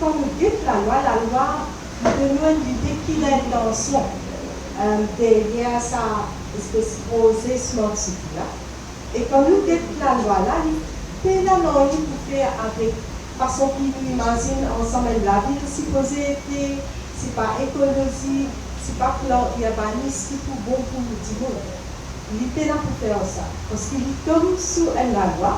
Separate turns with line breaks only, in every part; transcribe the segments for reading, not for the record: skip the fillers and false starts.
quand nous guette la loi donne l'idée qu'il a l'intention derrière sa espèce projet smart city là. Et quand nous guette la loi là, il fait la loi pour faire avec façon qu'il imagine ensemble la ville supposée être, c'est pas écologie, c'est pas plan urbaniste, c'est pour bon pour tout le monde. Il est là pour faire ça. Parce qu'il tombe sous la loi,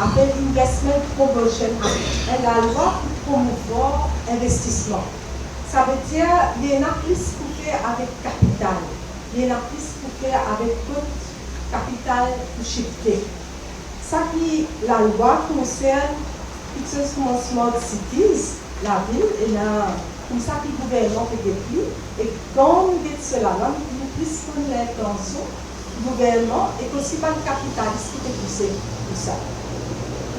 appelle Investment Promotion Act, la loi pour promouvoir investissement. Ça veut dire qu'il y en a plus pour faire avec capital, il y en a plus pour faire avec votre capital pour shifter. Ça qui la loi concerne quelque chose comme Smart Cities, la ville, et là, comme ça que le gouvernement fait des prix, et quand on dit cela, nous plus qu'on l'intention du gouvernement et aussi pas le capitaliste qui fait pousser tout ça.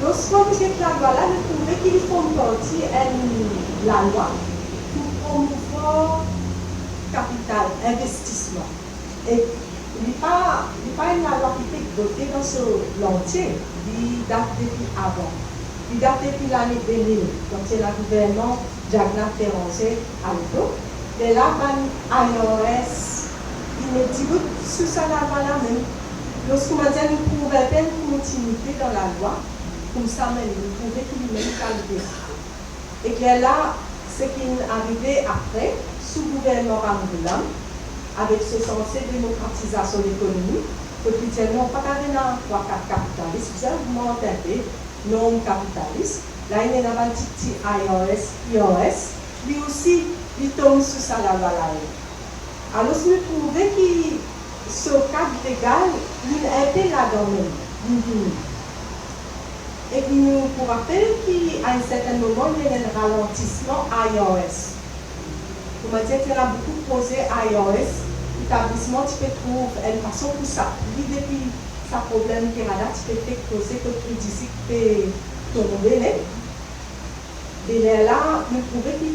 Lorsqu'on dit la loi là, nous trouvons qu'il faut partie de la loi pour promouvoir capital, investissement. Et il n'est pas une loi qui est votée dans ce l'entier, il date depuis avant. Il date depuis l'année 2000, donc c'est le gouvernement Jagna Ferrancé à l'époque. Et là, IRS, il me dit sous ça la loi là même. Lorsqu'on m'a dit nous trouvons une continuité dans la loi, comme ça même, nous trouvons qu'il y a une qualité. Et que là, ce qui est arrivé après, sous le gouvernement Rambulam, avec ce censé démocratisation de l'économie, que puis dire non, pas qu'à un 3-4 capitalistes, vous avez monté non capitaliste. Là, il y a un petit IRS, lui aussi, il tombe sous ça la loi là. Alors, si nous trouvons que ce cadre légal, il était là-dedans même. Et puis, nous vous rappelons qu'à un certain moment, il y a un ralentissement IRS. Vous m'avez dit qu'il y a beaucoup posé IRS, l'établissement, tu peux trouver une façon pour ça. Depuis sa problème qui est là, tu peux faire poser que tu dis que tu peux tomber. Et là, nous trouvons que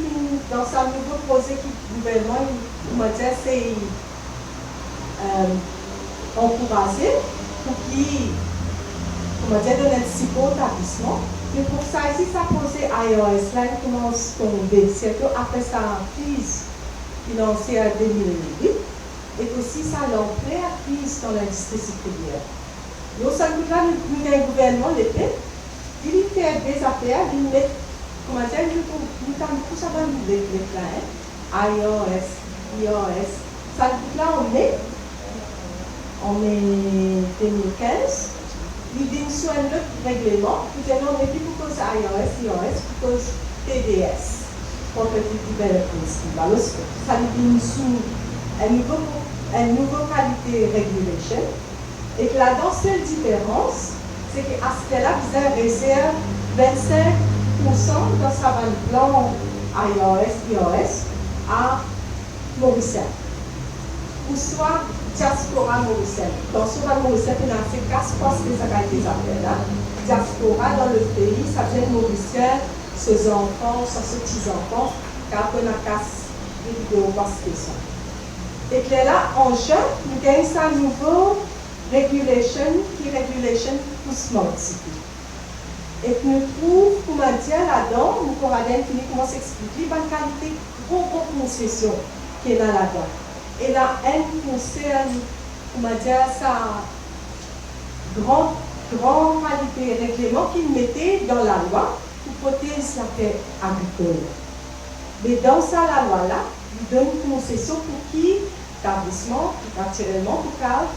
dans ce nouveau projet que le gouvernement, vous m'avez dit, c'est encouragé pour qu'il donne un petit peu d'établissement. Mais pour ça, ici, ça posait IRS, là, il commence à tomber. Surtout après sa crise financière 2008. Et aussi, ça l'entrée à crise dans l'industrie sucrière. Donc, ça nous a un gouvernement, il fait des affaires, il met, comment dire, nous avons tout ça dans les plans, IRS, ça nous là, on est 2015. Il dit sur un autre règlement, nous avons dit pour cause IRS, pour cause TDS, Property Development. Alors, ça nous dit sous un nouveau qualité regulation. Et que la seule différence, c'est qu'à ce là vous avez réserve 25% dans sa plan IRS à Mauricien. Ou soit diaspora Mauricien. Dans ce cas, Mauricien financé 4 fois ce que ça a été appelé là. Diaspora dans le pays, ça vient Mauricien, ses enfants, ses petits-enfants, qui apprennent à casse des vidéos parce que ça. Et que là, en juin, nous gagnons ça nouveau regulation, qui est regulation pour Smart City. Et que nous trouvons, comment dire, là-dedans, nous pourrons comment s'expliquer, la qualité de concession qui est là-dedans. Et là, elle concerne, comment dire, sa grande qualité de règlement qu'il mettait dans la loi pour protéger la terre agricole. Mais dans ça, la loi-là, il donne une concession pour qui l'établissement, naturellement, pour qu'elle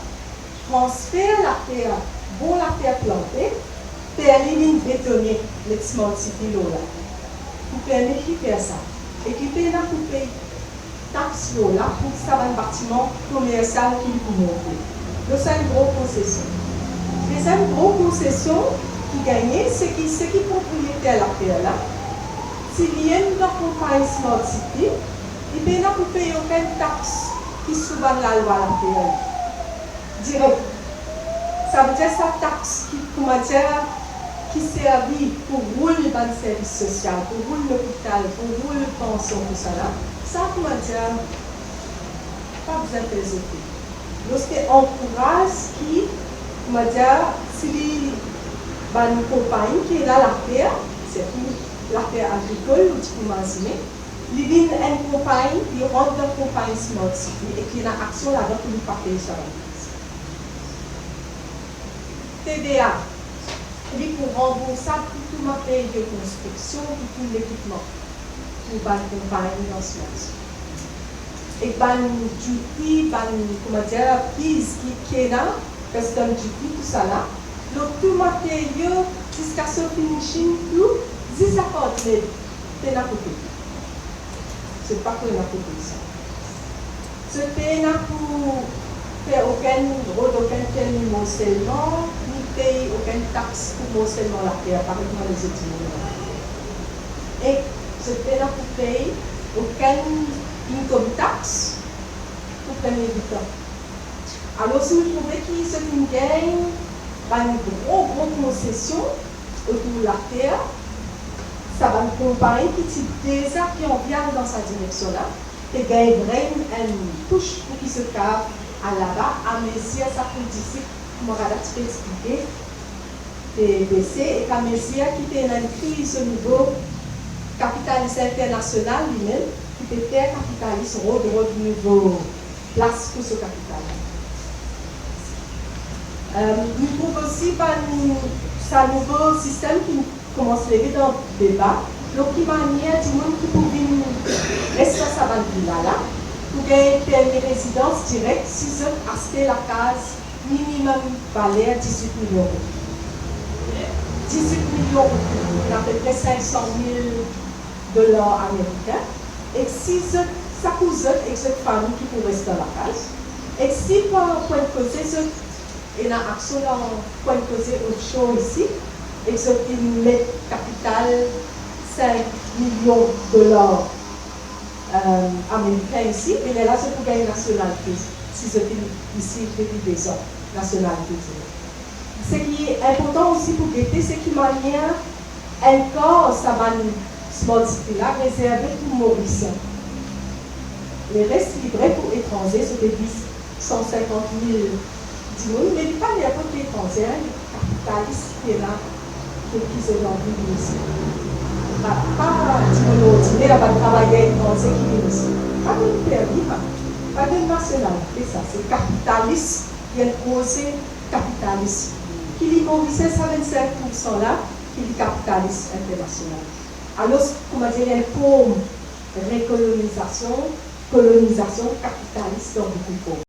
transfère la terre, la terre plantée, permet de bétonner les Smart City là. Pour permettre de faire ça. Et qui paye là pour payer taxe là pour que ça va un bâtiment commercial qui peut monter. Donc, c'est une grosse concession. Deuxième grosse concession qui gagne, c'est qui propriétaire la terre là. S'il y a une compagnie Smart City, il paye là pour payer aucune taxe qui sous la loi la terre. Direct. Ça veut dire sa taxe qui servit pour rouler le service social, pour rouler l'hôpital, pour rouler le pension, tout ça là. Ça, pas besoin de les autres. Lorsqu'on encourage qui, si une compagnie qui est là la terre, c'est tout. la terre agricole, ou pour imaginer, il vient une compagnie, il rentre dans une compagnie Smart City et qui a une action là-dedans pour lui partager ça. TDA, lui pour rembourser pour tout le matériel de construction, pour tout l'équipement, pour la compagnie dans Smart City. Et ban duty, ban, comment dire, fees qui est là, custom duty, tout ça là. Donc tout le matériel, jusqu'à ce finishing, tout, si ça compte, c'est la copie. C'est pas que la copie ça. C'était là pour faire aucun morcellement, ni payer aucune taxe pour morcellement la terre, par exemple les étudiants. Et c'était là pour payer aucune income tax pour gagner du temps. Alors si vous trouvez qu'il se gagne une grosse concession autour de la terre, ça va une compagnie qui déjà qui en vient dans sa direction là, et gagne vraiment une touche pour qui se cave à là-bas, à mesure ça peut dire, comme on va expliquer, des décès, et qu'à mesure qui est une crise au niveau capitaliste international lui-même, qui peut faire capitaliste au niveau place pour ce capital. Nous trouvons aussi un nouveau système qui commence à lever dans le débat. Donc, il y a une manière du monde qui peut rester à sa là, pour gagner une résidence directe si vous achetez la case minimum valeur 18 millions d'euros. 18 millions d'euros, à peu près 500 000 $ américains. Et si ça vous êtes et cette famille qui peut rester dans la case, et si pour un point de côté, il y a une action dans un point de côté autre chose ici, et que vous mettez capital 5 millions $, américains ici, et là, c'est pour gagner nationalité. Si vous êtes ici, depuis 2 ans, nationalité. Ce qui est important aussi pour guetter, c'est qu'il y a encore ça va Smart City là réservé pour Maurice. Les restes livrés pour étrangers, c'était 150 000 $, mais il pas n'importe quel étranger, les capitalistes qui est là, qui sont dans le ici. Pas ordinaire, pas de travailler étranger qui vient ici. Pas de permis, pas de nationalité, ça. C'est capitaliste, il y a un projet capitaliste. Qui est Maurice, 125% là, qui est capitaliste international. Alors, comment dire, il y a une forme de colonisation capitaliste dans beaucoup de